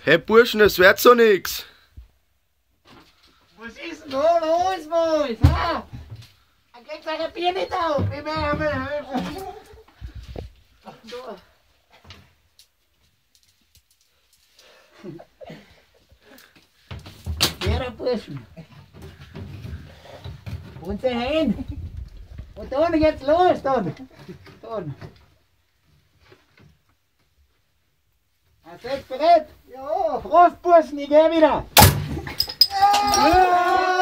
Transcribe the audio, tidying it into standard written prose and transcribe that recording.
Hey Burschen, es wird so nix. Was ist denn da los, Boys? Ha? Kriegt euer Bier nicht auf. Wir werden helfen. So. Bier, Burschen. Und sie hin. Und dann geht's los, dann. Seid bereit? Ja. Prost, Burschen, ich geh wieder. Ja.